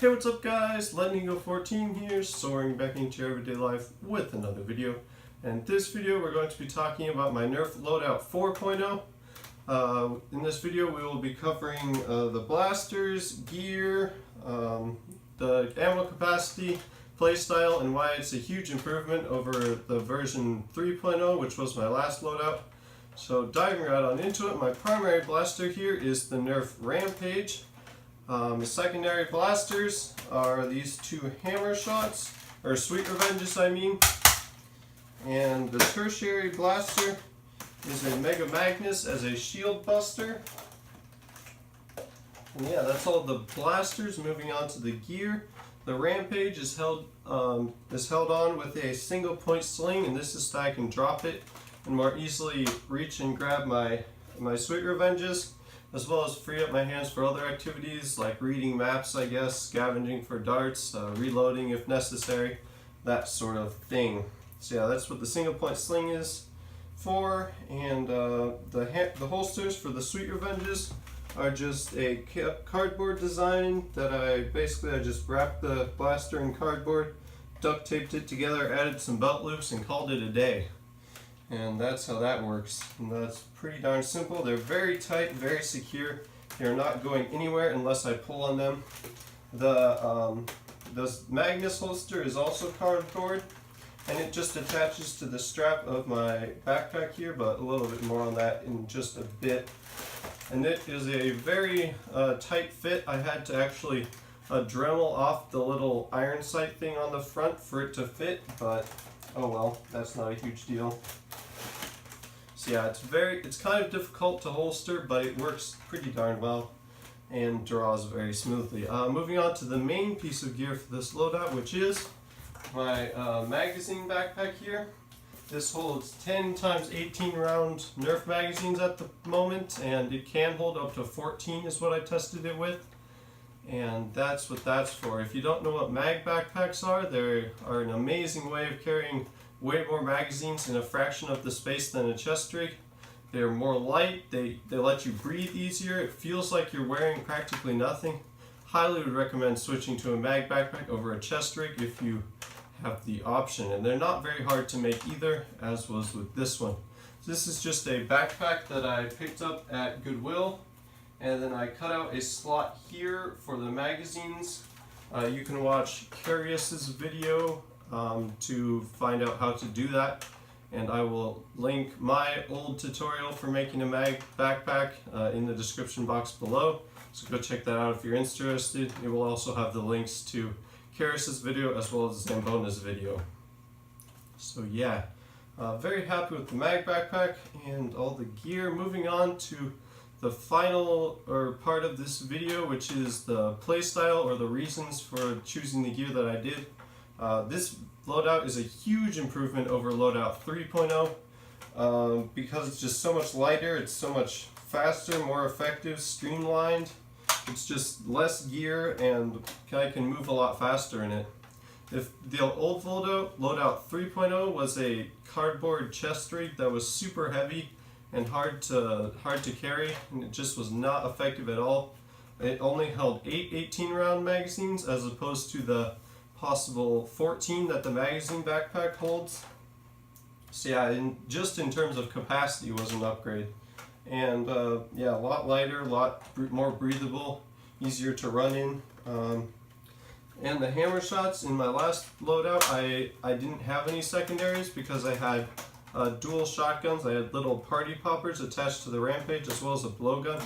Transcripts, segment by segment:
Hey, what's up guys? Lightning Go 14 here, soaring back into your everyday life with another video. And this video we're going to be talking about my Nerf Loadout 4.0. In this video we will be covering the blasters, gear, the ammo capacity, playstyle, and why it's a huge improvement over the version 3.0, which was my last loadout. So diving right on into it, my primary blaster here is the Nerf Rampage. The secondary blasters are these two hammer shots, or Sweet Revenges I mean. And the tertiary blaster is a Mega Magnus as a shield buster. And yeah, that's all the blasters. Moving on to the gear. The Rampage is held on with a single point sling, and this is so I can drop it and more easily reach and grab my Sweet Revenges, as well as free up my hands for other activities like reading maps, I guess, scavenging for darts, reloading if necessary, that sort of thing. So yeah, that's what the single point sling is for. And the holsters for the Sweet Revenges are just a cardboard design that I just wrapped the blaster in cardboard, duct taped it together, added some belt loops, and called it a day. And that's how that works. And that's pretty darn simple. They're very tight, very secure. They're not going anywhere unless I pull on them. The Magnus holster is also cardboard, and it just attaches to the strap of my backpack here, but a little bit more on that in just a bit. And it is a very tight fit. I had to actually Dremel off the little iron sight thing on the front for it to fit, but oh well, that's not a huge deal. So yeah, it's kind of difficult to holster, but it works pretty darn well and draws very smoothly. Moving on to the main piece of gear for this loadout, which is my magazine backpack here. This holds 10 × 18 round Nerf magazines at the moment, and it can hold up to 14 is what I tested it with. And that's what that's for. If you don't know what mag backpacks are, they are an amazing way of carrying way more magazines in a fraction of the space than a chest rig. They're more light, they let you breathe easier, it feels like you're wearing practically nothing. Highly would recommend switching to a mag backpack over a chest rig if you have the option. And they're not very hard to make either, as was with this one. So this is just a backpack that I picked up at Goodwill, and then I cut out a slot here for the magazines. You can watch Curious's video to find out how to do that, and I will link my old tutorial for making a mag backpack in the description box below, so go check that out if you're interested. It will also have the links to Curious's video as well as Zambona's video. So yeah, very happy with the mag backpack and all the gear. Moving on to the final part of this video, which is the playstyle, or the reasons for choosing the gear that I did. This loadout is a huge improvement over Loadout 3.0 because it's just so much lighter, it's so much faster, more effective, streamlined. It's just less gear, and I can move a lot faster in it. If the old Loadout 3.0 was a cardboard chest rig that was super heavy and hard to carry, and it just was not effective at all. It only held 8 18-round magazines as opposed to the possible 14 that the magazine backpack holds. So yeah, just in terms of capacity, was an upgrade. And yeah, a lot lighter, a lot more breathable, easier to run in. And the hammer shots in my last loadout, I didn't have any secondaries because I had dual shotguns. I had little party poppers attached to the Rampage as well as a blowgun.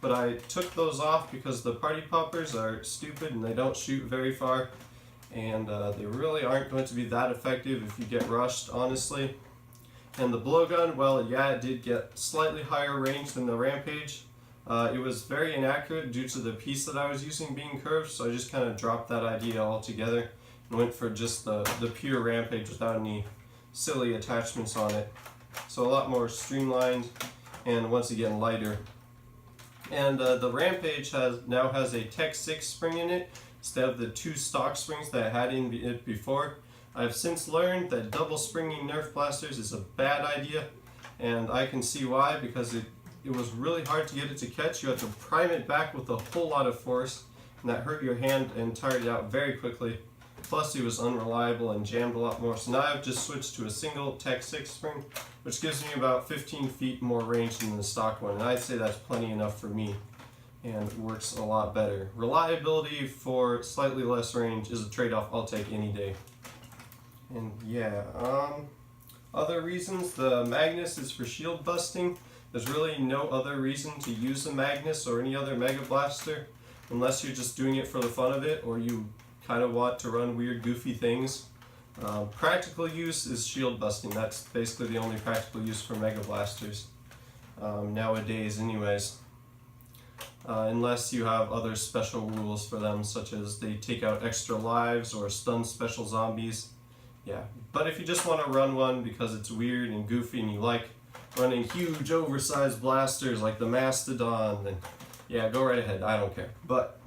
But I took those off because the party poppers are stupid and they don't shoot very far. And they really aren't going to be that effective if you get rushed, honestly. And the blowgun, well, yeah, it did get slightly higher range than the Rampage. It was very inaccurate due to the piece that I was using being curved, so I just kind of dropped that idea altogether and went for just the pure Rampage without any silly attachments on it. So a lot more streamlined and once again lighter. And the Rampage now has a Tech 6 spring in it instead of the 2 stock springs that I had in it before. I've since learned that double springing Nerf blasters is a bad idea, and I can see why, because it was really hard to get it to catch. You had to prime it back with a whole lot of force, and that hurt your hand and tired you out very quickly. Plus he was unreliable and jammed a lot more. So now I've just switched to a single Tech 6 spring, which gives me about 15 feet more range than the stock one, and I'd say that's plenty enough for me and works a lot better. Reliability for slightly less range is a trade-off I'll take any day. And yeah, other reasons, the Magnus is for shield busting. There's really no other reason to use a Magnus or any other Mega Blaster unless you're just doing it for the fun of it or you kind of want to run weird goofy things. Practical use is shield busting. That's basically the only practical use for Mega Blasters nowadays anyways. Unless you have other special rules for them, such as they take out extra lives or stun special zombies. Yeah, but if you just want to run one because it's weird and goofy and you like running huge oversized blasters like the Mastodon, then yeah, go right ahead, I don't care. But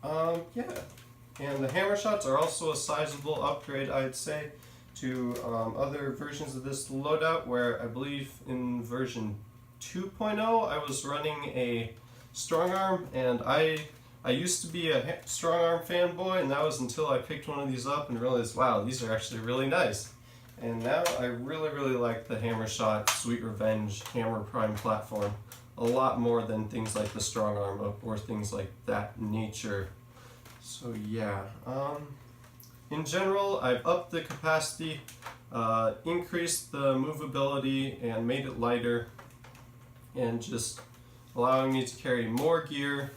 yeah, and the hammer shots are also a sizable upgrade, I'd say, to other versions of this loadout, where I believe in version 2.0 I was running a strong arm, and I used to be a strong arm fanboy, and that was until I picked one of these up and realized, wow, these are actually really nice. And now I really like the hammer shot Sweet Revenge Hammer Prime platform a lot more than things like the strong arm or things like that nature. So yeah, in general I've upped the capacity, increased the movability and made it lighter, and just allowing me to carry more gear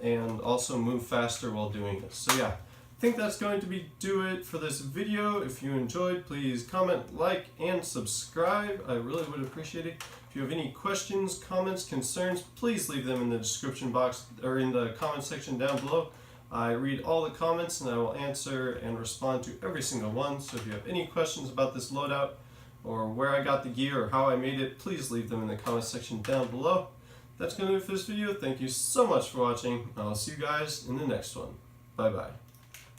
and also move faster while doing it. So yeah, I think that's going to do it for this video. If you enjoyed, please comment, like, and subscribe. I really would appreciate it. If you have any questions, comments, concerns, please leave them in the description box or in the comment section down below. I read all the comments and I will answer and respond to every single one. So if you have any questions about this loadout or where I got the gear or how I made it, please leave them in the comment section down below. That's going to do it for this video. Thank you so much for watching. I'll see you guys in the next one. Bye bye.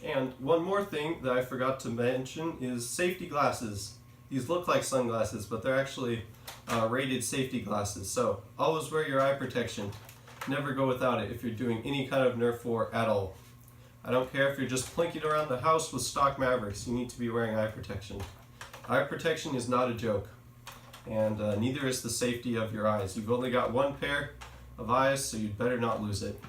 And one more thing that I forgot to mention is safety glasses. These look like sunglasses, but they're actually rated safety glasses. So always wear your eye protection. Never go without it if you're doing any kind of Nerf war at all. I don't care if you're just plinking around the house with stock Mavericks, you need to be wearing eye protection. Eye protection is not a joke. And neither is the safety of your eyes. You've only got one pair of eyes, so you'd better not lose it.